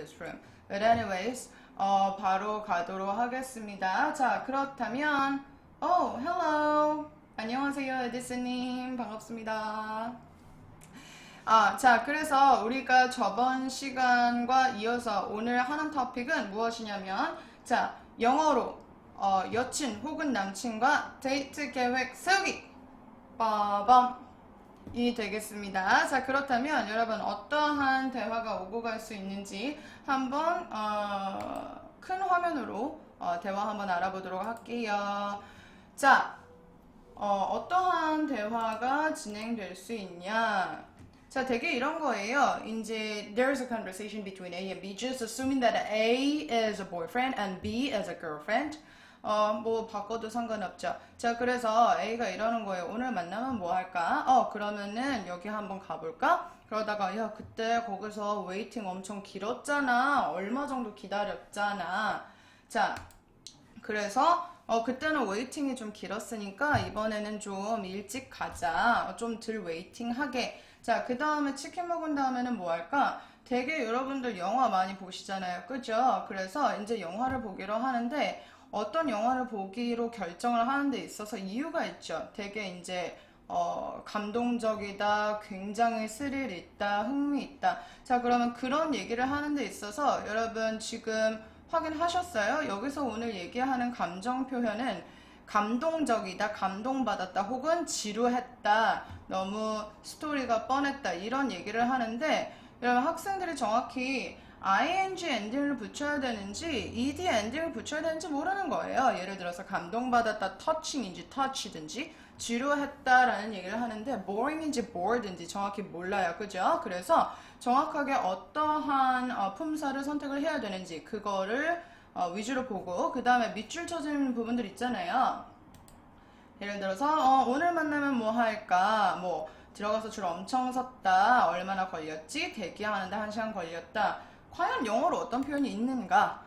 this room. But anyways, 바로 가도록 하겠습니다. 자, 그렇다면, hello. 안녕하세요, 에디스님. 반갑습니다. 자, 그래서 우리가 저번 시간과 이어서 오늘 하는 토픽은 무엇이냐면, 자, 영어로 여친 혹은 남친과 데이트 계획 세우기. 빠밤. 이 되겠습니다. 자, 그렇다면 여러분 어떠한 대화가 오고 갈 수 있는지 한번 큰 화면으로 대화 한번 알아보도록 할게요. 자, 어떠한 대화가 진행될 수 있냐? 자, 되게 이런 거예요. 이제 there's a conversation between A and B, just assuming that A is a boyfriend and B is a girlfriend. 뭐 바꿔도 상관없죠. 자, 그래서 A가 이러는 거예요. 오늘 만나면 뭐 할까? 그러면은 여기 한번 가볼까? 그러다가 야, 그때 거기서 웨이팅 엄청 길었잖아. 얼마 정도 기다렸잖아. 자, 그래서 그때는 웨이팅이 좀 길었으니까 이번에는 좀 일찍 가자. 좀 덜 웨이팅하게. 자, 그 다음에 치킨 먹은 다음에는 뭐 할까? 되게 여러분들 영화 많이 보시잖아요. 그죠? 그래서 이제 영화를 보기로 하는데 어떤 영화를 보기로 결정을 하는 데 있어서 이유가 있죠. 되게 이제 감동적이다, 굉장히 스릴 있다, 흥미 있다. 자, 그러면 그런 얘기를 하는 데 있어서 여러분 지금 확인하셨어요? 여기서 오늘 얘기하는 감정 표현은 감동적이다, 감동받았다, 혹은 지루했다, 너무 스토리가 뻔했다 이런 얘기를 하는데 여러분 학생들이 정확히 ing 엔딩을 붙여야 되는지 ed 엔딩을 붙여야 되는지 모르는 거예요. 예를 들어서 감동받았다 touching인지 touch든지 지루했다라는 얘기를 하는데 boring인지 bored인지 정확히 몰라요. 그죠? 그래서 정확하게 어떠한 품사를 선택을 해야 되는지 그거를 위주로 보고 그 다음에 밑줄 쳐지는 부분들 있잖아요. 예를 들어서 오늘 만나면 뭐 할까? 뭐 들어가서 줄 엄청 섰다. 얼마나 걸렸지? 대기하는데 1시간 걸렸다. 과연 영어로 어떤 표현이 있는가?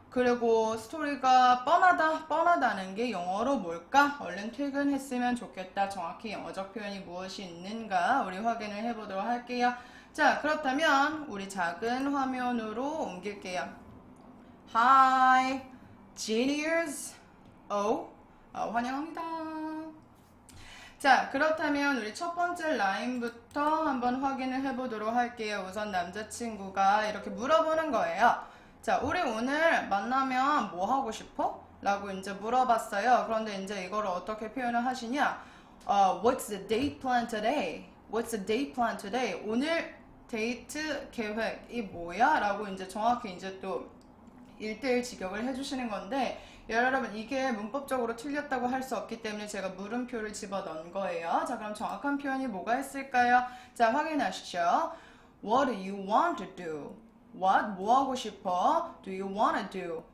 그리고 스토리가 뻔하다는 게 영어로 뭘까? 얼른 퇴근했으면 좋겠다. 정확히 영어적 표현이 무엇이 있는가? 우리 확인을 해보도록 할게요. 자, 그렇다면 우리 작은 화면으로 옮길게요. Hi, Genius. 환영합니다. 자, 그렇다면 우리 첫 번째 라인부터 한번 확인을 해보도록 할게요. 우선 남자친구가 이렇게 물어보는 거예요. 자, 우리 오늘 만나면 뭐 하고 싶어? 라고 이제 물어봤어요. 그런데 이제 이거를 어떻게 표현을 하시냐? What's the date plan today? What's the date plan today? 오늘 데이트 계획이 뭐야? 라고 이제 정확히 이제 또 1대1 직역을 해주시는 건데 여러분 이게 문법적으로 틀렸다고 할 수 없기 때문에 제가 물음표를 집어넣은 거예요. 자, 그럼 정확한 표현이 뭐가 있을까요? 자, 확인하시죠. What do you want to do? What? 뭐 하고 싶어? Do you want to do?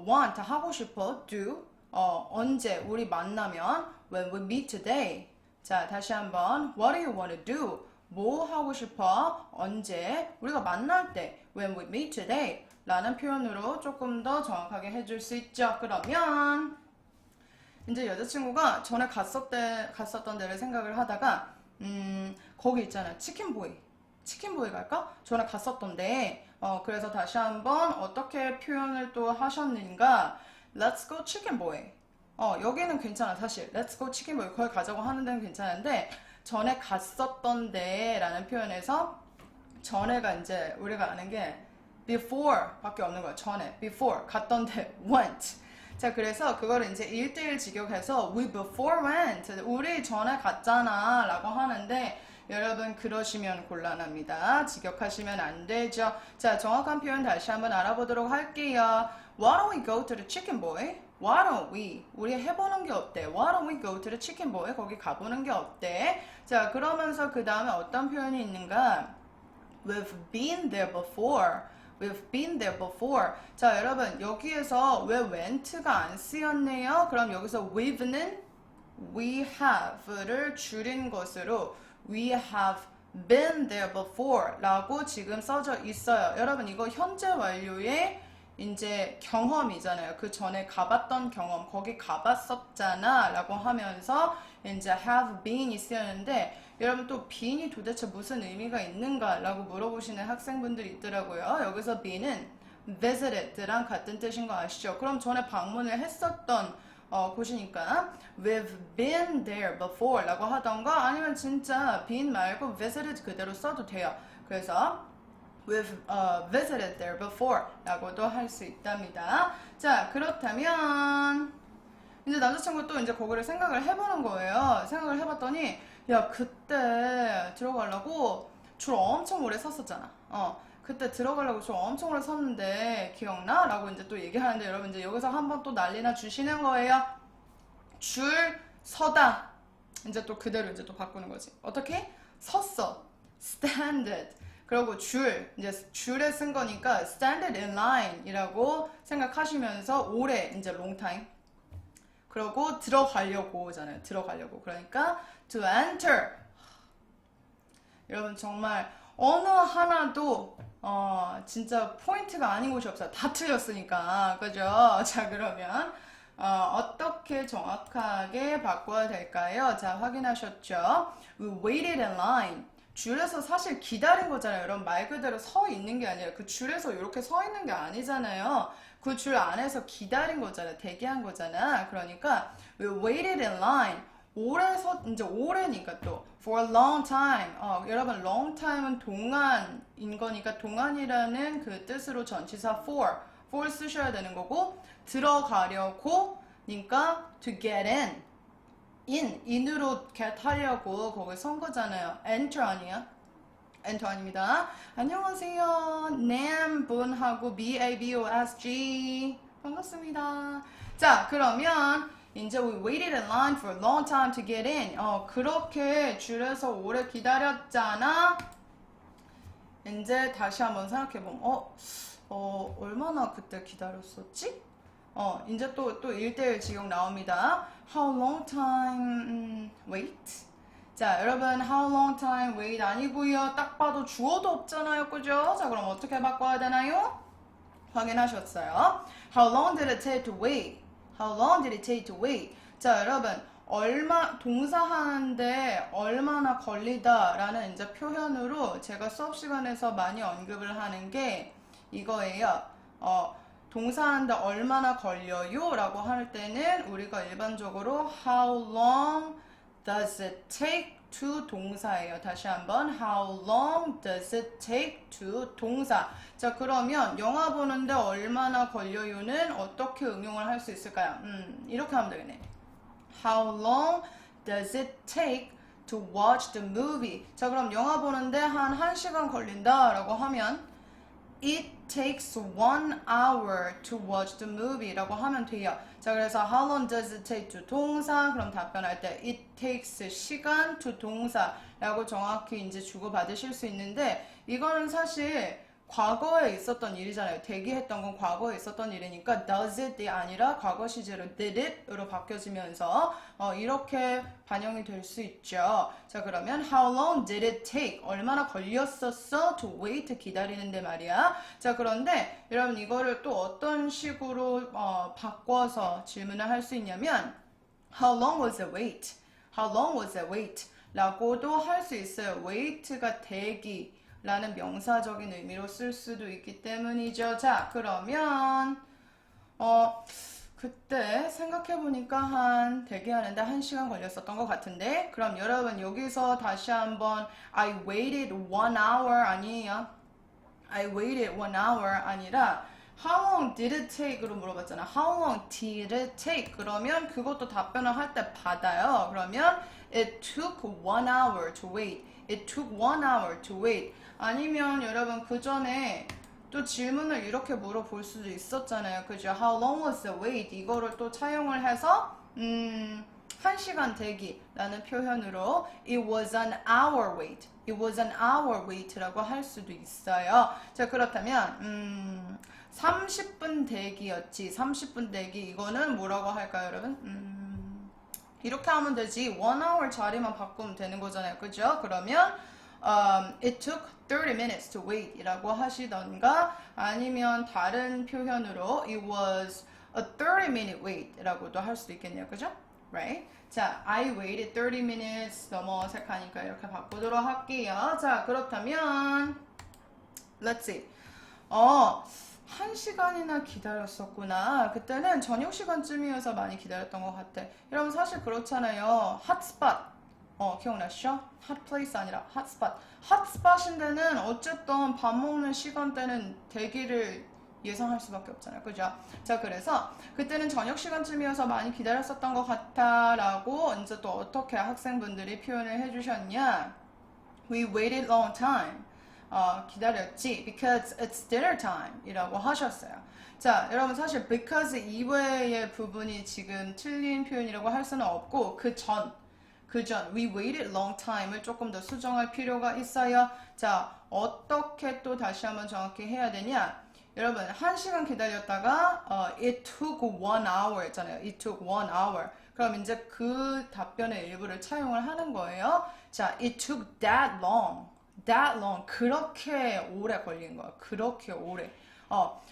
Want 하고 싶어? Do? 언제? 우리 만나면 When we meet today. 자, 다시 한번 What do you want to do? 뭐 하고 싶어? 언제? 우리가 만날 때 When we meet today 라는 표현으로 조금 더 정확하게 해줄 수 있죠. 그러면 이제 여자친구가 전에 갔었던 데를 생각을 하다가 거기 있잖아요. 치킨보이 갈까? 전에 갔었던데 그래서 다시 한번 어떻게 표현을 또 하셨는가? Let's go chicken boy. 여기는 괜찮아. 사실 Let's go chicken boy 거기 가자고 하는 데는 괜찮은데 전에 갔었던데 라는 표현에서 전에가 이제 우리가 아는 게 before 밖에 없는 거야. 전에 before 갔던데 went. 자, 그래서 그거를 이제 1대1 직역해서 we before went. 우리 전에 갔잖아 라고 하는데 여러분 그러시면 곤란합니다. 직역하시면 안 되죠. 자, 정확한 표현 다시 한번 알아보도록 할게요. Why don't we go to the chicken boy? Why don't we? 우리 해보는 게 어때? Why don't we go to the chicken boy? 거기 가보는 게 어때? 자, 그러면서 그 다음에 어떤 표현이 있는가? We've been there before. We've been there before. 자, 여러분 여기에서 왜 went가 안 쓰였네요? 그럼 여기서 we've는 we have를 줄인 것으로 we have been there before 라고 지금 써져 있어요. 여러분 이거 현재 완료의 이제 경험이잖아요. 그 전에 가봤던 경험, 거기 가봤었잖아 라고 하면서 이제 have been이 쓰였는데 여러분 또 been이 도대체 무슨 의미가 있는가 라고 물어보시는 학생분들이 있더라고요. 여기서 been은 visited랑 같은 뜻인 거 아시죠? 그럼 전에 방문을 했었던 곳이니까 we've been there before 라고 하던가 아니면 진짜 been 말고 visited 그대로 써도 돼요. 그래서 we've visited there before 라고도 할 수 있답니다. 자, 그렇다면 이제 남자친구 또 이제 그거를 생각을 해보는 거예요. 생각을 해봤더니 야, 그때 들어가려고 줄 엄청 오래 섰었잖아. 그때 들어가려고 줄 엄청 오래 섰는데 기억나? 라고 이제 또 얘기하는데 여러분 이제 여기서 한번 또 난리나 주시는 거예요. 줄 서다. 이제 또 그대로 이제 또 바꾸는 거지. 어떻게? 섰어. standed. 그리고 이제 줄에 쓴 거니까 standed in line 이라고 생각하시면서 오래, 이제 long time. 그리고 들어가려고잖아요. 들어가려고. 그러니까 to enter. 여러분 정말 어느 하나도 진짜 포인트가 아닌 곳이 없어요. 다 틀렸으니까. 그죠? 자, 그러면 어떻게 정확하게 바꿔야 될까요? 자, 확인하셨죠? We waited in line. 줄에서 사실 기다린 거잖아요. 여러분 말 그대로 서 있는 게 아니라 그 줄에서 이렇게 서 있는 게 아니잖아요. 그 줄 안에서 기다린 거잖아. 대기한 거잖아. 그러니까 we waited in line. 이제 오래니까 또 for a long time. 여러분 long time은 동안인 거니까 동안이라는 그 뜻으로 전치사 for 쓰셔야 되는 거고 들어가려고 니까 to get in으로 get 하려고 거기 선 거잖아요. enter 아니야? enter 아닙니다. 안녕하세요. nam 분하고 BABOSG 반갑습니다. 자, 그러면 이제 we waited in line for a long time to get in. 그렇게 줄에서 오래 기다렸잖아. 이제 다시 한번 생각해보면 얼마나 그때 기다렸었지? 이제 또 1대1 직역 나옵니다. How long time wait? 자, 여러분 how long time wait 아니고요. 딱 봐도 주어도 없잖아요. 그죠? 자, 그럼 어떻게 바꿔야 되나요? 확인하셨어요? How long did it take to wait? How long did it take to wait? 자, 여러분 동사하는데 얼마나 걸리다 라는 이제 표현으로 제가 수업 시간에서 많이 언급을 하는 게 이거예요. 동사하는데 얼마나 걸려요? 라고 할 때는 우리가 일반적으로 How long does it take to 동사예요. 다시 한번 How long does it take to 동사. 자, 그러면 영화 보는데 얼마나 걸려요는 어떻게 응용을 할 수 있을까요? 이렇게 하면 되겠네. How long does it take to watch the movie? 자, 그럼 영화 보는데 한 1시간 걸린다 라고 하면 It takes 1 hour to watch the movie 라고 하면 돼요. 자, 그래서 how long does it take to 동사 그럼 답변할 때 it takes 시간 to 동사 라고 정확히 이제 주고받으실 수 있는데 이거는 사실 과거에 있었던 일이잖아요. 대기했던 건 과거에 있었던 일이니까 does it이 아니라 과거 시제로 did it으로 바뀌어지면서 이렇게 반영이 될 수 있죠. 자, 그러면 how long did it take? 얼마나 걸렸었어? to wait 기다리는데 말이야. 자, 그런데 여러분 이거를 또 어떤 식으로 바꿔서 질문을 할 수 있냐면 how long was the wait? How long was the wait? 라고도 할 수 있어요. wait가 대기 라는 명사적인 의미로 쓸 수도 있기 때문이죠. 자, 그러면 그때 생각해보니까 대기하는데 1시간 걸렸었던 것 같은데 그럼 여러분 여기서 다시 한번 I waited 1 hour 아니에요? I waited 1 hour 아니라 How long did it take으로 물어봤잖아. How long did it take? 그러면 그것도 답변을 할 때 받아요. 그러면 It took 1 hour to wait. It took 1 hour to wait. 아니면 여러분 그 전에 또 질문을 이렇게 물어볼 수도 있었잖아요. 그죠? How long was the wait? 이거를 또 차용을 해서 1시간 대기라는 표현으로 It was an hour wait. It was an hour wait라고 할 수도 있어요. 자, 그렇다면 30분 대기였지. 30분 대기 이거는 뭐라고 할까요, 여러분? 이렇게 하면 되지. 1 hour 자리만 바꾸면 되는 거잖아요. 그죠? 그러면 it took 30 minutes to wait 이라고 하시던가 아니면 다른 표현으로 it was a 30-minute wait 라고도 할 수도 있겠네요. 그죠? Right? 자, I waited 30 minutes 너무 어색하니까 이렇게 바꾸도록 할게요. 자, 그렇다면 let's see. 1시간이나 기다렸었구나. 그때는 저녁 시간쯤이어서 많이 기다렸던 것 같아. 여러분 사실 그렇잖아요. 핫스팟. 기억나시죠? 핫플레이스 아니라 핫스팟. 핫스팟인데는 어쨌든 밥 먹는 시간대는 대기를 예상할 수밖에 없잖아요. 그죠? 자, 그래서 그때는 저녁 시간쯤이어서 많이 기다렸었던 것 같아 라고 이제 또 어떻게 학생분들이 표현을 해주셨냐. We waited long time. 기다렸지. Because it's dinner time 이라고 하셨어요. 자, 여러분 사실 because 이외의 부분이 지금 틀린 표현이라고 할 수는 없고 그 전 we waited long time을 조금 더 수정할 필요가 있어요. 자, 어떻게 또 다시 한번 정확히 해야 되냐? 여러분 1시간 기다렸다가 it took 1 hour 했잖아요. it took 1 hour. 그럼 이제 그 답변의 일부를 차용을 하는 거예요. 자, it took that long. 그렇게 오래 걸린 거야. 그렇게 오래.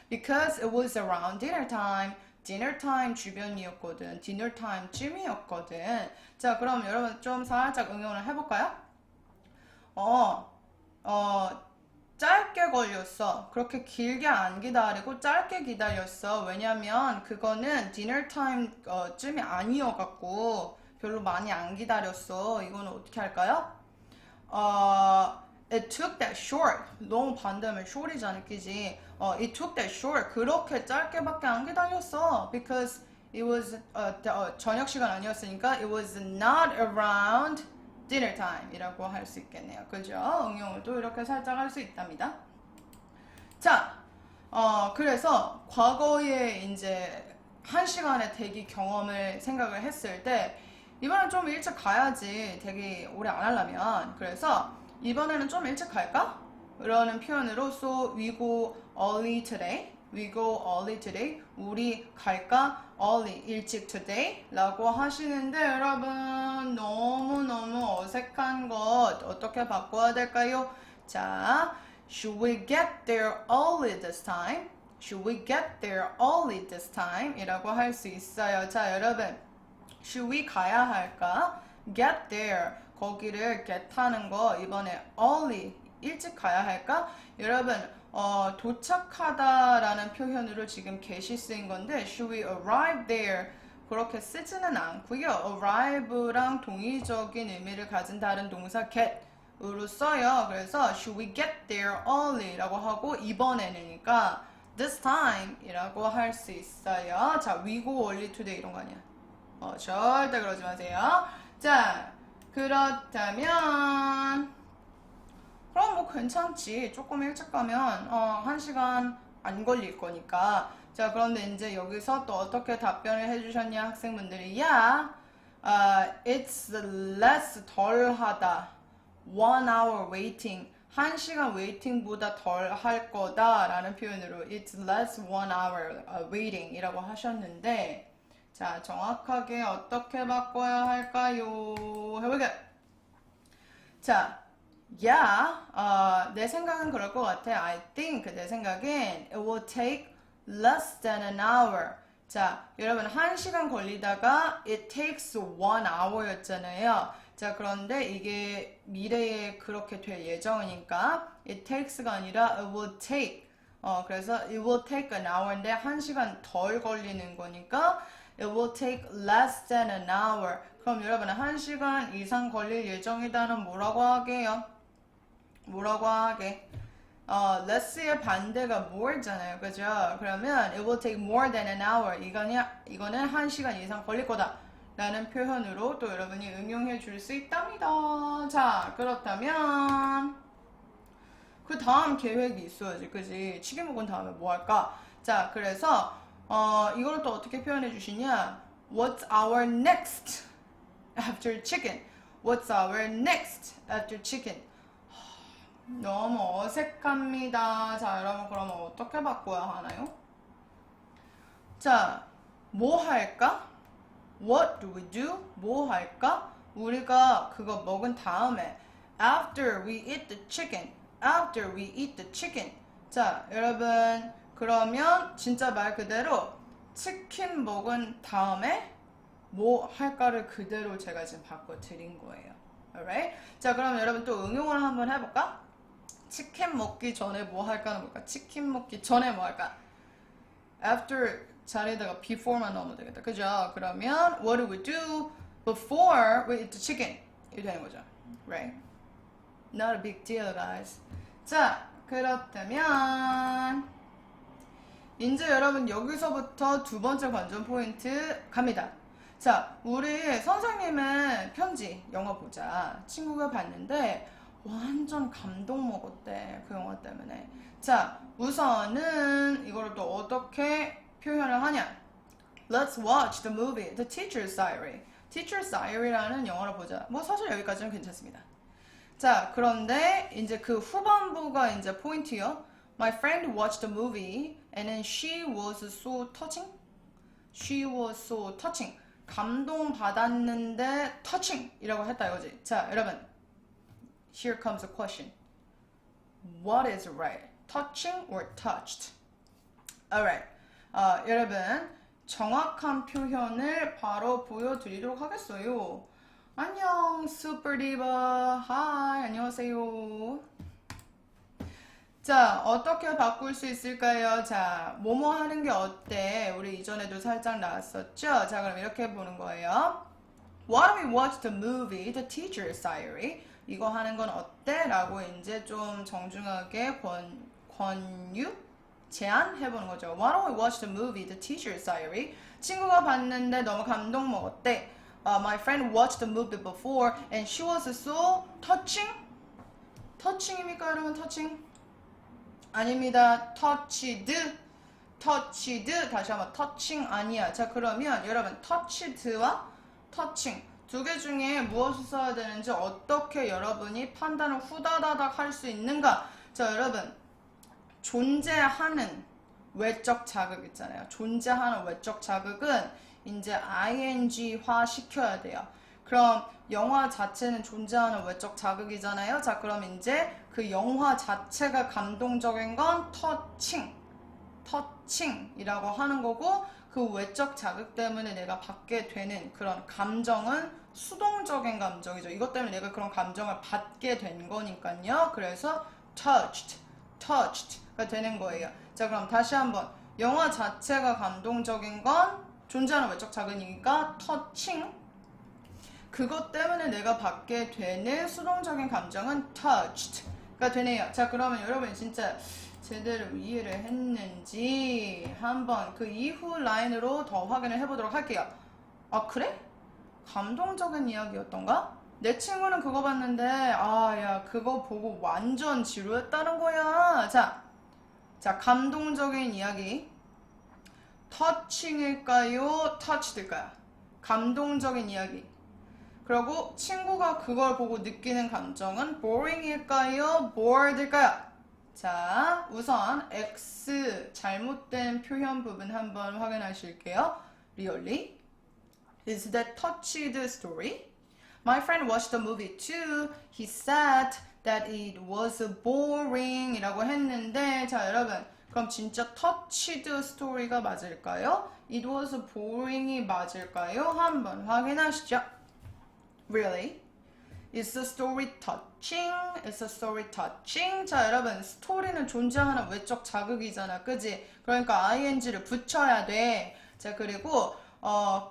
Because it was around dinner time 주변이었거든. dinner time 쯤이었거든. 자, 그럼 여러분 좀 살짝 응용을 해볼까요? 짧게 걸렸어. 그렇게 길게 안 기다리고 짧게 기다렸어. 왜냐면 그거는 dinner time 쯤이 아니어갖고 별로 많이 안 기다렸어. 이거는 어떻게 할까요? It took that short. 너무 반대면 short이잖아, 그지? It took that short. 그렇게 짧게밖에 안 기다렸어. Because it was 저녁 시간 아니었으니까 it was not around dinner time 이라고 할 수 있겠네요. 그죠? 응용을 또 이렇게 살짝 할 수 있답니다. 자, 그래서 과거에 이제 1시간의 대기 경험을 생각을 했을 때 이번엔 좀 일찍 가야지 대기 오래 안 하려면 그래서 이번에는 좀 일찍 갈까? 라는 표현으로 so we go early today 우리 갈까? early 일찍 today 라고 하시는데 여러분 너무너무 어색한 것 어떻게 바꿔야 될까요? 자, should we get there early this time? 이라고 할 수 있어요. 자, 여러분 should we 가야 할까? get there 거기를 get 하는 거 이번에 early 일찍 가야 할까? 여러분 도착하다라는 표현으로 지금 get이 쓰인 건데 should we arrive there 그렇게 쓰지는 않고요. arrive랑 동의적인 의미를 가진 다른 동사 get으로 써요. 그래서 should we get there early 라고 하고 이번에는니까 this time 이라고 할 수 있어요. 자, we go early today 이런 거 아니야. 절대 그러지 마세요. 자, 그렇다면 그럼 뭐 괜찮지. 조금 일찍 가면 1시간 안 걸릴 거니까. 자, 그런데 이제 여기서 또 어떻게 답변을 해주셨냐 학생분들이 it's less 덜하다 1 hour waiting 1시간 웨이팅보다 덜 할 거다 라는 표현으로 it's less 1 hour waiting 이라고 하셨는데 자, 정확하게 어떻게 바꿔야 할까요? 해보게. 자, 내 생각은 그럴 것 같아. I think 내 생각엔 it will take less than an hour. 자, 여러분 1시간 걸리다가 it takes 1 hour였잖아요. 자, 그런데 이게 미래에 그렇게 될 예정이니까 it takes가 아니라 it will take. 그래서 it will take an hour인데 1시간 덜 걸리는 거니까 it will take less than an hour. 그럼 여러분 1시간 이상 걸릴 예정이다는 뭐라고 하게요? less의 반대가 more잖아요. 그죠? 그러면 it will take more than an hour. 이거는 1시간 이상 걸릴 거다. 라는 표현으로 또 여러분이 응용해 줄 수 있답니다. 자, 그렇다면 그 다음 계획이 있어야지. 그지? 치킨 먹은 다음에 뭐 할까? 자, 그래서 이걸 또 어떻게 표현해 주시냐? What's our next after chicken? What's our next after chicken? 너무 어색합니다. 자, 여러분 그러면 어떻게 바꿔야 하나요? 자, 뭐 할까? What do we do? 뭐 할까? 우리가 그거 먹은 다음에 After we eat the chicken. After we eat the chicken. 자, 여러분 그러면 진짜 말 그대로 치킨 먹은 다음에 뭐 할까를 그대로 제가 지금 바꿔드린 거예요. Alright? 자, 그럼 여러분 또 응용을 한번 해볼까? 치킨 먹기 전에 뭐 할까는 뭘까? 치킨 먹기 전에 뭐 할까? After 자리에다가 before만 넣으면 되겠다. 그죠? 그러면 what do we do before we eat the chicken? 이렇게 되는 거죠. Right? Not a big deal, guys. 자, 그렇다면 이제 여러분 여기서부터 두 번째 관전 포인트 갑니다. 자, 우리 선생님의 편지 영화 보자. 친구가 봤는데 완전 감동 먹었대. 그 영화 때문에. 자, 우선은 이거를 또 어떻게 표현을 하냐? Let's watch the movie, The Teacher's Diary. Teacher's Diary라는 영화를 보자. 뭐 사실 여기까지는 괜찮습니다. 자, 그런데 이제 그 후반부가 이제 포인트요. My friend watched the movie and then she was so touching. She was so touching. 감동 받았는데 touching 이라고 했다 이거지. 자, 여러분. Here comes a question. What is right? Touching or touched? Alright. 여러분 정확한 표현을 바로 보여드리도록 하겠어요. 안녕 슈퍼디바. 하이 안녕하세요. 자, 어떻게 바꿀 수 있을까요? 자, 뭐뭐 하는 게 어때? 우리 이전에도 살짝 나왔었죠? 자, 그럼 이렇게 보는 거예요. Why don't we watch the movie The Teacher's Diary? 이거 하는 건 어때? 라고 이제 좀 정중하게 권유? 제안해보는 거죠. Why don't we watch the movie The Teacher's Diary? 친구가 봤는데 너무 감동 먹었대. My friend watched the movie before and she was so touching. touching입니까 여러분? touching? 아닙니다. touched. touched. 다시 한번 touching 아니야. 자, 그러면 여러분 touched와 touching 두 개 중에 무엇을 써야 되는지 어떻게 여러분이 판단을 후다다닥 할 수 있는가? 자, 여러분 존재하는 외적 자극 있잖아요. 존재하는 외적 자극은 이제 ing화 시켜야 돼요. 그럼 영화 자체는 존재하는 외적 자극이잖아요. 자, 그럼 이제 그 영화 자체가 감동적인 건 터칭이라고 하는 거고, 그 외적 자극 때문에 내가 받게 되는 그런 감정은 수동적인 감정이죠. 이것 때문에 내가 그런 감정을 받게 된 거니까요. 그래서 touched가 되는 거예요. 자, 그럼 다시 한번 영화 자체가 감동적인 건 존재하는 외적 자극이니까 touching, 그것 때문에 내가 받게 되는 수동적인 감정은 touched가 되네요. 자, 그러면 여러분 진짜 제대로 이해를 했는지 한번 그 이후 라인으로 더 확인을 해보도록 할게요. 아, 그래? 감동적인 이야기였던가? 내 친구는 그거 봤는데 야 그거 보고 완전 지루했다는 거야. 자, 감동적인 이야기 터칭일까요? 터치일까요? 감동적인 이야기. 그리고 친구가 그걸 보고 느끼는 감정은 boring일까요? bored일까요? 자, 우선 X 잘못된 표현 부분 한번 확인하실게요. Really? Is that touched story? My friend watched the movie too. He said that it was boring 이라고 했는데, 자, 여러분 그럼 진짜 touched story가 맞을까요? It was boring이 맞을까요? 한번 확인하시죠. Really? Is the story touching? Is the story touching? 자, 여러분 스토리는 존재하는 외적 자극이잖아, 그지? 그러니까 ing를 붙여야 돼. 자, 그리고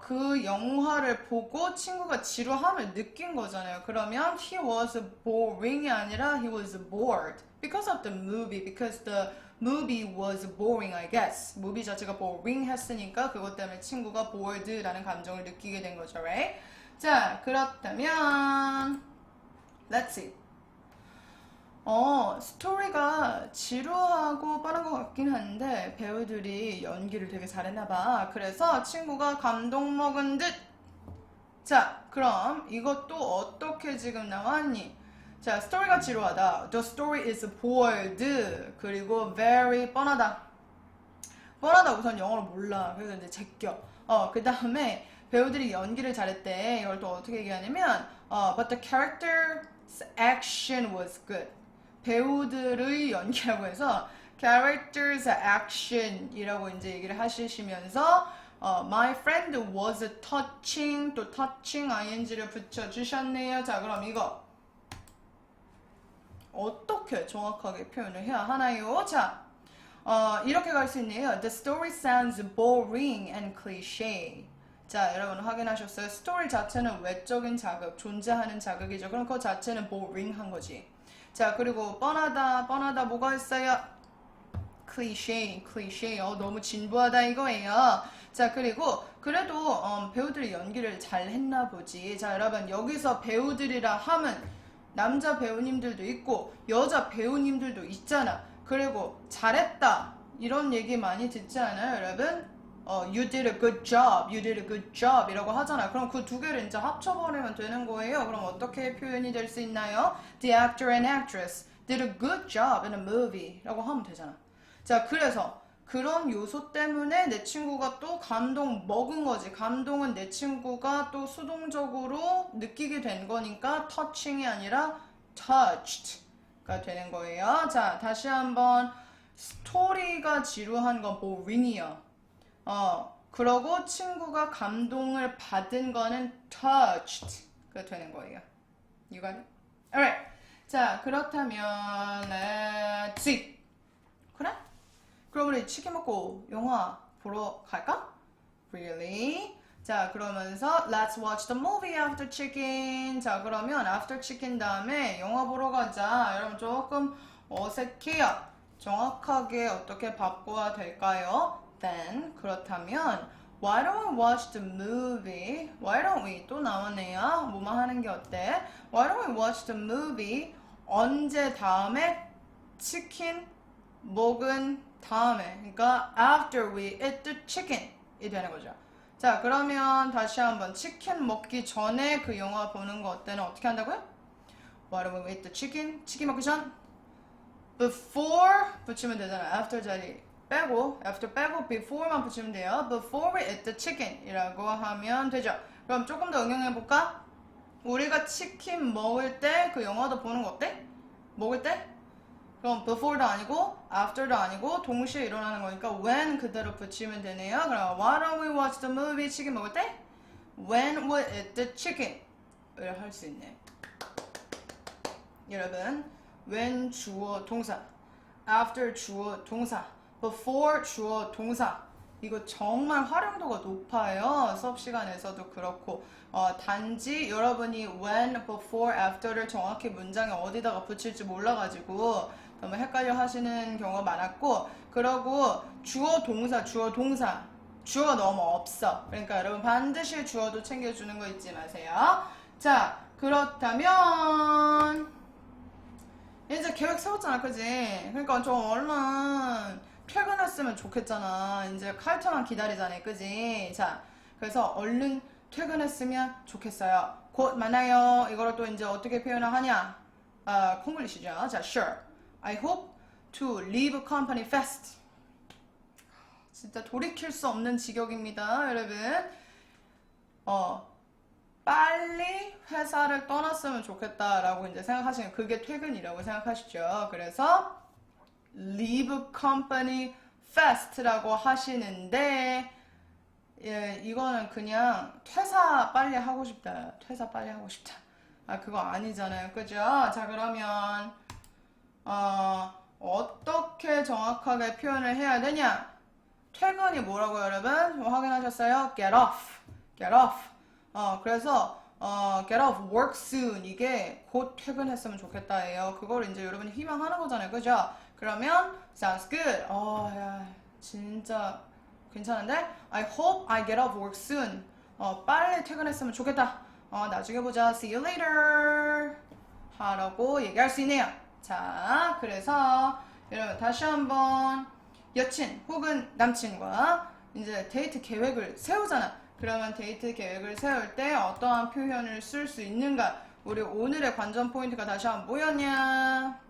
그 영화를 보고 친구가 지루함을 느낀 거잖아요. 그러면 he was boring이 아니라 he was bored because of the movie, because the movie was boring, I guess. movie 자체가 boring 했으니까 그것 때문에 친구가 bored라는 감정을 느끼게 된 거죠, right? 자, 그렇다면 let's see. 스토리가 지루하고 빠른 것 같긴 한데 배우들이 연기를 되게 잘했나봐. 그래서 친구가 감동 먹은 듯. 자, 그럼 이것도 어떻게 지금 나왔니? 자, 스토리가 지루하다. The story is bored. 그리고 very 뻔하다. 뻔하다 우선 영어를 몰라. 그래서 이제 제껴. 그 다음에 배우들이 연기를 잘했대. 이걸 또 어떻게 얘기하냐면 but the character action was good. 배우들의 연기라고 해서 characters action이라고 이제 얘기를 하시면서 my friend was touching 또 touching ing를 붙여주셨네요. 자 그럼 이거 어떻게 정확하게 표현을 해야 하나요? 자 이렇게 갈 수 있네요. The story sounds boring and cliché. 자 여러분 확인하셨어요? 스토리 자체는 외적인 자극, 존재하는 자극이죠. 그럼 그 자체는 boring한 거지. 자 그리고 뻔하다 뭐가 있어요? 클리셰 너무 진부하다 이거예요. 자 그리고 그래도 배우들이 연기를 잘 했나 보지. 자 여러분 여기서 배우들이라 하면 남자 배우님들도 있고 여자 배우님들도 있잖아. 그리고 잘했다 이런 얘기 많이 듣지 않아요 여러분? You did a good job 이라고 하잖아. 그럼 그 두 개를 이제 합쳐버리면 되는 거예요. 그럼 어떻게 표현이 될 수 있나요? The actor and actress did a good job in a movie 라고 하면 되잖아. 자 그래서 그런 요소 때문에 내 친구가 또 감동 먹은 거지. 감동은 내 친구가 또 수동적으로 느끼게 된 거니까 touching이 아니라 touched가 되는 거예요. 자 다시 한번 스토리가 지루한 건 boring이야. 그러고 친구가 감동을 받은 거는 touched가 되는 거예요. You got it? Alright. 자 그렇다면 let's see. 그래? 그럼 우리 치킨 먹고 영화 보러 갈까? Really? 자 그러면서 let's watch the movie after chicken. 자 그러면 after chicken 다음에 영화 보러 가자. 여러분 조금 어색해요. 정확하게 어떻게 바꿔야 될까요? Then 그렇다면 why don't we watch the movie? Why don't we 또 나왔네요. 뭐만 하는 게 어때? Why don't we watch the movie? 언제 다음에 치킨 먹은 다음에 그러니까 after we eat the chicken 이 되는 거죠. 자 그러면 다시 한번 치킨 먹기 전에 그 영화 보는 거 어때는 어떻게 한다고요? Why don't we eat the chicken? 치킨 먹기 전 before 붙이면 되잖아. after 자리 빼고 after 빼고 before만 붙이면 돼요. Before we eat the chicken 이라고 하면 되죠. 그럼 조금 더 응용해볼까? 우리가 치킨 먹을 때 그 영화도 보는 거 어때? 먹을 때? 그럼 before도 아니고 after도 아니고 동시에 일어나는 거니까 when 그대로 붙이면 되네요. 그럼 why don't we watch the movie? 치킨 먹을 때? When we eat the chicken 을 할 수 있네. 여러분 when 주어 동사 after 주어 동사 before 주어 동사 이거 정말 활용도가 높아요. 수업 시간에서도 그렇고 단지 여러분이 when, before, after를 정확히 문장에 어디다가 붙일지 몰라가지고 너무 헷갈려 하시는 경우가 많았고 그러고 주어 동사 주어 너무 없어. 그러니까 여러분 반드시 주어도 챙겨주는 거 잊지 마세요. 자 그렇다면 이제 계획 세웠잖아 그지? 그러니까 좀 얼른 퇴근했으면 좋겠잖아. 이제 칼퇴만 기다리잖아 그지? 자 그래서 얼른 퇴근했으면 좋겠어요. 곧 만나요. 이거를 또 이제 어떻게 표현을 하냐? 콩글리시죠. 자 sure. I hope to leave company fast. 진짜 돌이킬 수 없는 직역입니다 여러분. 빨리 회사를 떠났으면 좋겠다라고 이제 생각하시면 그게 퇴근이라고 생각하시죠. 그래서 leave company fast라고 하시는데 예, 이거는 그냥 퇴사 빨리 하고 싶다. 그거 아니잖아요. 그죠? 자 그러면 어떻게 정확하게 표현을 해야 되냐? 퇴근이 뭐라고요 여러분? 확인하셨어요? get off. 그래서 get off work soon 이게 곧 퇴근했으면 좋겠다예요. 그걸 이제 여러분이 희망하는 거잖아요. 그죠? 그러면 sounds good. 야 진짜 괜찮은데? I hope I get off work soon. 빨리 퇴근했으면 좋겠다. 나중에 보자. See you later. 하라고 얘기할 수 있네요. 자, 그래서 여러분 다시 한번 여친 혹은 남친과 이제 데이트 계획을 세우잖아. 그러면 데이트 계획을 세울 때 어떠한 표현을 쓸 수 있는가? 우리 오늘의 관전 포인트가 다시 한번 뭐였냐?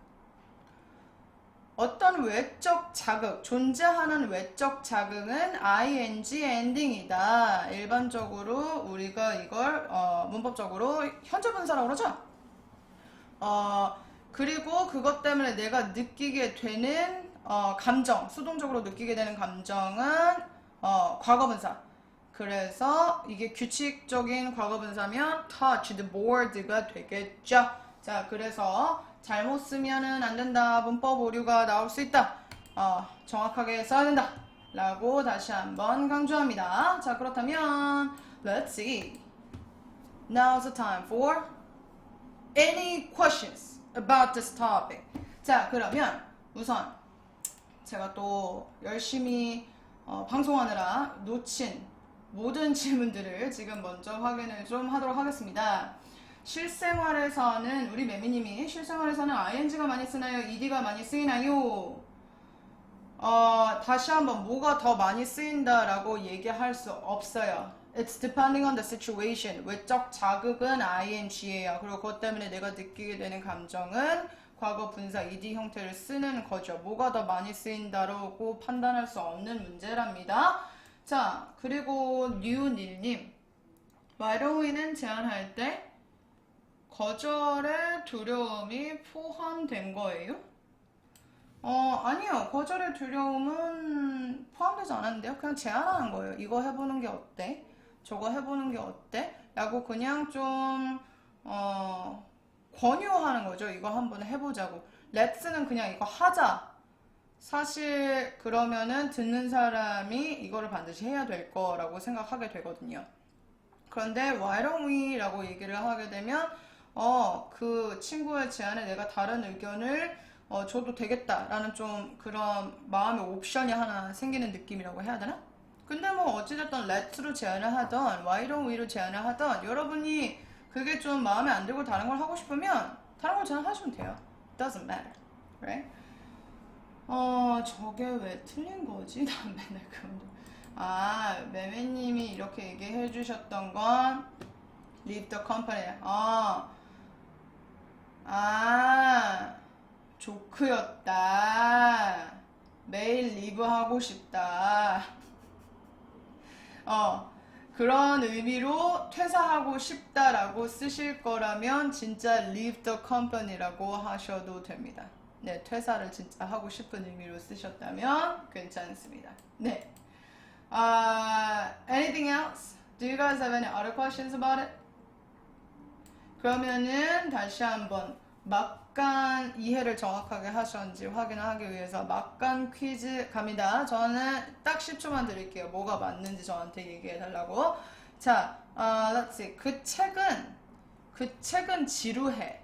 어떤 외적 자극, 존재하는 외적 자극은 ing 엔딩이다. 일반적으로 우리가 이걸 문법적으로 현재 분사라고 그러죠? 그리고 그것 때문에 내가 느끼게 되는 감정, 수동적으로 느끼게 되는 감정은 과거분사. 그래서 이게 규칙적인 과거분사면 touch the board가 되겠죠. 자, 그래서 잘못 쓰면은 안 된다. 문법 오류가 나올 수 있다. 정확하게 써야 된다. 라고 다시 한번 강조합니다. 자, 그렇다면 let's see. Now's the time for any questions about this topic. 자, 그러면 우선 제가 또 열심히 방송하느라 놓친 모든 질문들을 지금 먼저 확인을 좀 하도록 하겠습니다. 실생활에서는 우리 매미님이 실생활에서는 ing가 많이 쓰나요? ed가 많이 쓰이나요? 다시 한번 뭐가 더 많이 쓰인다라고 얘기할 수 없어요. It's depending on the situation. 외적 자극은 ing예요. 그리고 그것 때문에 내가 느끼게 되는 감정은 과거 분사 ed 형태를 쓰는 거죠. 뭐가 더 많이 쓰인다라고 판단할 수 없는 문제랍니다. 자, 그리고 류닐님, 와이로위는 제안할 때 거절의 두려움이 포함된 거예요? 아니요. 거절의 두려움은 포함되지 않았는데요. 그냥 제안하는 거예요. 이거 해보는 게 어때? 저거 해보는 게 어때? 라고 그냥 좀 권유하는 거죠. 이거 한번 해보자고. let's는 그냥 이거 하자. 사실 그러면은 듣는 사람이 이거를 반드시 해야 될 거라고 생각하게 되거든요. 그런데 why don't we 라고 얘기를 하게 되면 그 친구의 제안에 내가 다른 의견을 줘도 되겠다라는 좀 그런 마음의 옵션이 하나 생기는 느낌이라고 해야 되나? 근데 뭐 어찌됐든 let's로 제안을 하던 why don't we로 제안을 하던 여러분이 그게 좀 마음에 안 들고 다른 걸 하고 싶으면 다른 걸 제안하시면 돼요. Doesn't matter. Right? 저게 왜 틀린 거지? 난 맨날 그런 거. 매매님이 이렇게 얘기해 주셨던 건 leave the company. 조크였다. 매일 리브 하고 싶다. 그런 의미로 퇴사하고 싶다라고 쓰실 거라면 진짜 leave the company라고 하셔도 됩니다. 네, 퇴사를 진짜 하고 싶은 의미로 쓰셨다면 괜찮습니다. 네. Anything else? Do you guys have any other questions about it? 그러면은 다시 한번 막간 이해를 정확하게 하셨는지 확인하기 위해서 막간 퀴즈 갑니다. 저는 딱 10초만 드릴게요. 뭐가 맞는지 저한테 얘기해 달라고. 자, let's see. 그 책은 지루해.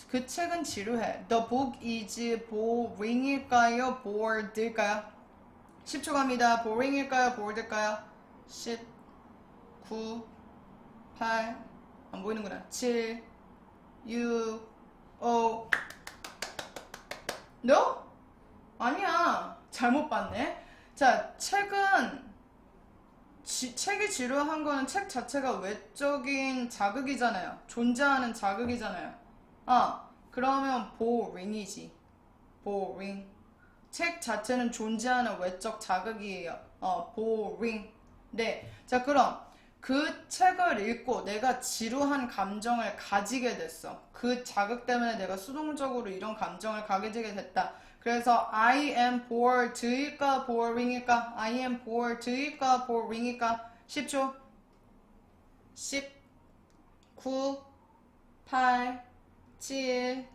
그 책은 지루해. The book is boring일까요? bored일까요? 10초 갑니다. boring일까요? bored일까요? 10, 9, 8, 안 보이는구나. 7, 6, 5. No? 아니야. 잘못 봤네. 자, 책이 지루한 거는 책 자체가 외적인 자극이잖아요. 존재하는 자극이잖아요. 그러면 boring이지. boring. 책 자체는 존재하는 외적 자극이에요. boring. 네. 자, 그럼 그 책을 읽고 내가 지루한 감정을 가지게 됐어. 그 자극 때문에 내가 수동적으로 이런 감정을 가지게 됐다. 그래서 I am bored일까 boring일까? I am bored일까 boring일까? 10초. 10, 9, 8, 7,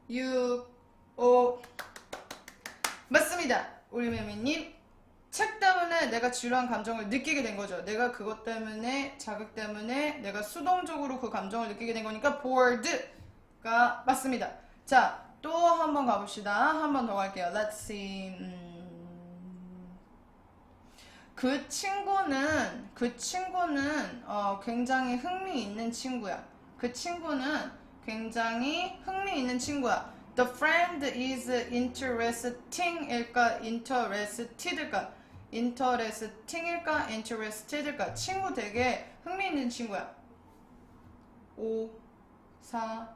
6, 5. 맞습니다. 우리 매미님. 책 때문에 내가 지루한 감정을 느끼게 된 거죠. 내가 그것 때문에 자극 때문에 내가 수동적으로 그 감정을 느끼게 된 거니까 bored가 맞습니다. 자, 또 한 번 가봅시다. 한 번 더 갈게요. Let's see. 그 친구는 굉장히 흥미있는 친구야. 그 친구는 굉장히 흥미있는 친구야. The friend is interesting일까? interested일까? interesting일까? interested일까? 친구 되게 흥미있는 친구야. 5, 4,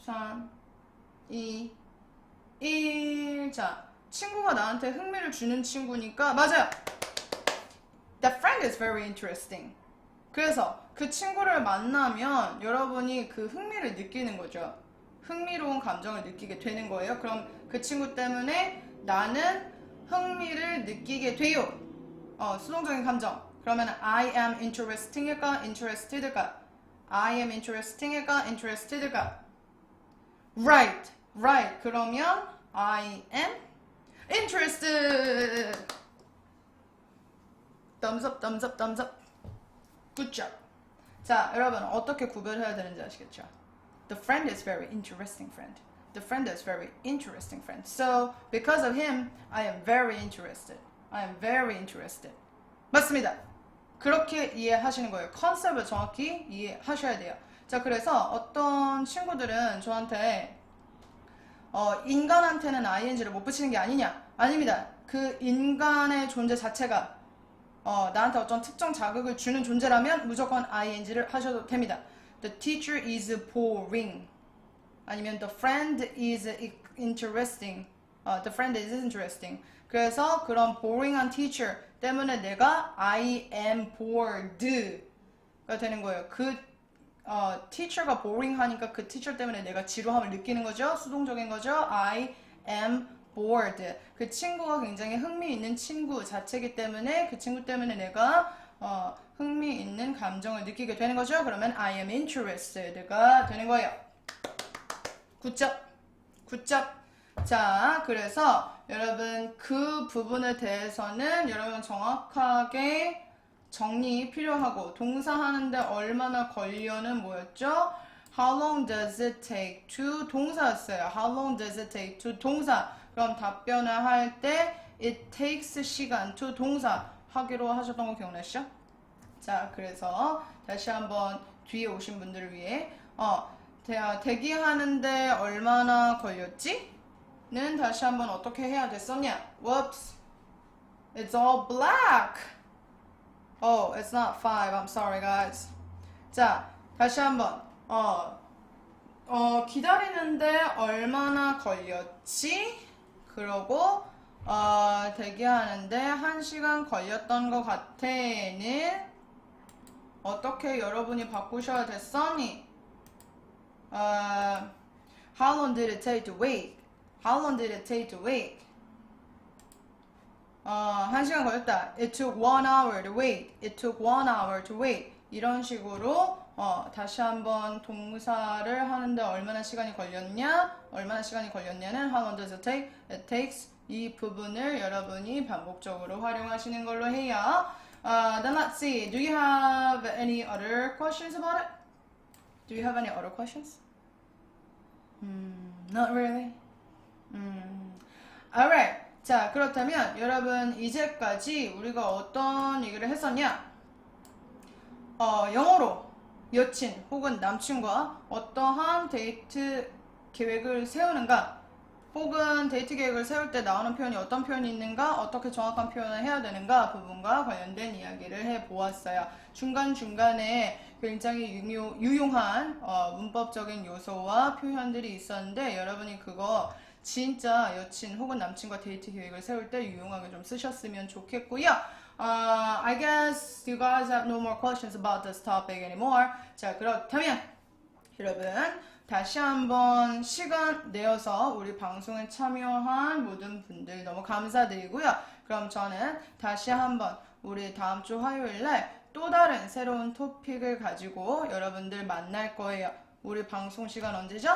3, 2, 1. 자, 친구가 나한테 흥미를 주는 친구니까 맞아요. That friend is very interesting. 그래서 그 친구를 만나면 여러분이 그 흥미를 느끼는 거죠. 흥미로운 감정을 느끼게 되는 거예요. 그럼 그 친구 때문에 나는 흥미를 느끼게 돼요. 수동적인 감정. 그러면 I am interesting일까? interested일까? I am interesting일까? interested일까? Right, right. 그러면 I am interested. Thumbs up, thumbs up, thumbs up. Good job. 자, 여러분 어떻게 구별해야 되는지 아시겠죠? The friend is very interesting friend. The friend is very interesting friend. So, because of him, I am very interested. I am very interested. 맞습니다. 그렇게 이해하시는 거예요. 컨셉을 정확히 이해하셔야 돼요. 자, 그래서 어떤 친구들은 저한테 인간한테는 ing를 못 붙이는 게 아니냐? 아닙니다. 그 인간의 존재 자체가 나한테 어떤 특정 자극을 주는 존재라면 무조건 ing를 하셔도 됩니다. The teacher is boring. 아니면 the friend is interesting. The friend is interesting. 그래서 그런 boring한 teacher 때문에 내가 I am bored가 되는 거예요. 그 teacher가 boring하니까 그 teacher 때문에 내가 지루함을 느끼는 거죠. 수동적인 거죠. I am bored. 그 친구가 굉장히 흥미있는 친구 자체이기 때문에 그 친구 때문에 내가 흥미있는 감정을 느끼게 되는 거죠. 그러면 I am interested가 되는 거예요. 굿잡. 굿잡. 자, 그래서 여러분 그 부분에 대해서는 여러분 정확하게 정리 필요하고 동사 하는데 얼마나 걸려는 뭐였죠? How long does it take to 동사였어요. How long does it take to 동사. 그럼 답변을 할 때 it takes 시간 to 동사 하기로 하셨던 거 기억나시죠? 자, 그래서 다시 한번 뒤에 오신 분들을 위해 대기하는데 얼마나 걸렸지? 는 다시 한번 어떻게 해야 됐었냐? Whoops. It's all black. Oh, it's not 5. I'm sorry, guys. 자, 다시 한번. 기다리는데 얼마나 걸렸지? 그러고, 대기하는데 1시간 걸렸던 것 같아는 어떻게 여러분이 바꾸셔야 됐었니? How long did it take to wait? How long did it take to wait? 1시간 걸렸다. It took 1 hour to wait. It took 1 hour to wait. 이런 식으로 다시 한번 동사를 하는데 얼마나 시간이 걸렸냐? 얼마나 시간이 걸렸냐는 How long does it take? It takes. 이 부분을 여러분이 반복적으로 활용하시는 걸로 해요. Then let's see. Do you have any other questions about it? Do you have any other questions? Not really. Alright. 자, 그렇다면 여러분 이제까지 우리가 어떤 얘기를 했었냐? 영어로 여친 혹은 남친과 어떠한 데이트 계획을 세우는가? 혹은 데이트 계획을 세울 때 나오는 표현이 어떤 표현이 있는가? 어떻게 정확한 표현을 해야 되는가? 부분과 관련된 이야기를 해보았어요. 중간중간에 굉장히 유용한 문법적인 요소와 표현들이 있었는데 여러분이 그거 진짜 여친 혹은 남친과 데이트 계획을 세울 때 유용하게 좀 쓰셨으면 좋겠고요. I guess you guys have no more questions about this topic anymore. 자, 그렇다면 여러분 다시 한번 시간 내어서 우리 방송에 참여한 모든 분들 너무 감사드리고요. 그럼 저는 다시 한번 우리 다음 주 화요일 날 또 다른 새로운 토픽을 가지고 여러분들 만날 거예요. 우리 방송 시간 언제죠?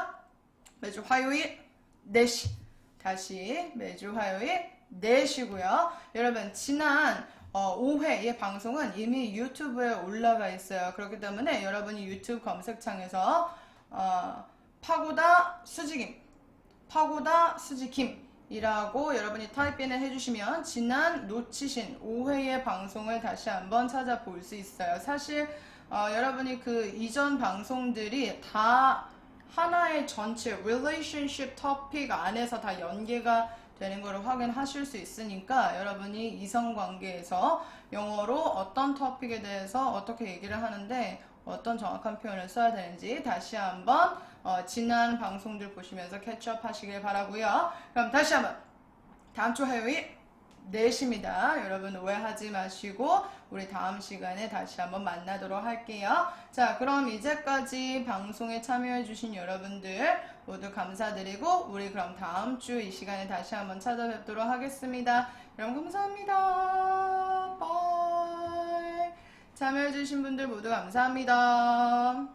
매주 화요일 4시. 다시 매주 화요일 4시고요. 여러분 지난 5회의 방송은 이미 유튜브에 올라가 있어요. 그렇기 때문에 여러분이 유튜브 검색창에서 파고다 수지김, 파고다 수지김 이라고 여러분이 타이핑을 해주시면 지난 놓치신 5회의 방송을 다시 한번 찾아볼 수 있어요. 사실 여러분이 그 이전 방송들이 다 하나의 전체 relationship topic 안에서 다 연계가 되는 것을 확인하실 수 있으니까 여러분이 이성관계에서 영어로 어떤 토픽에 대해서 어떻게 얘기를 하는데 어떤 정확한 표현을 써야 되는지 다시 한번 지난 방송들 보시면서 캐치업 하시길 바라고요. 그럼 다시 한번 다음 주 화요일 4시입니다. 여러분 오해하지 마시고 우리 다음 시간에 다시 한번 만나도록 할게요. 자, 그럼 이제까지 방송에 참여해주신 여러분들 모두 감사드리고 우리 그럼 다음 주 이 시간에 다시 한번 찾아뵙도록 하겠습니다. 여러분 감사합니다. 바이. 참여해주신 분들 모두 감사합니다.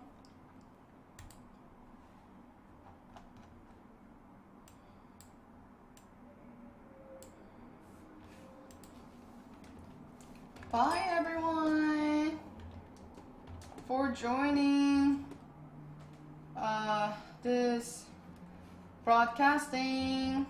Bye everyone for joining this broadcasting.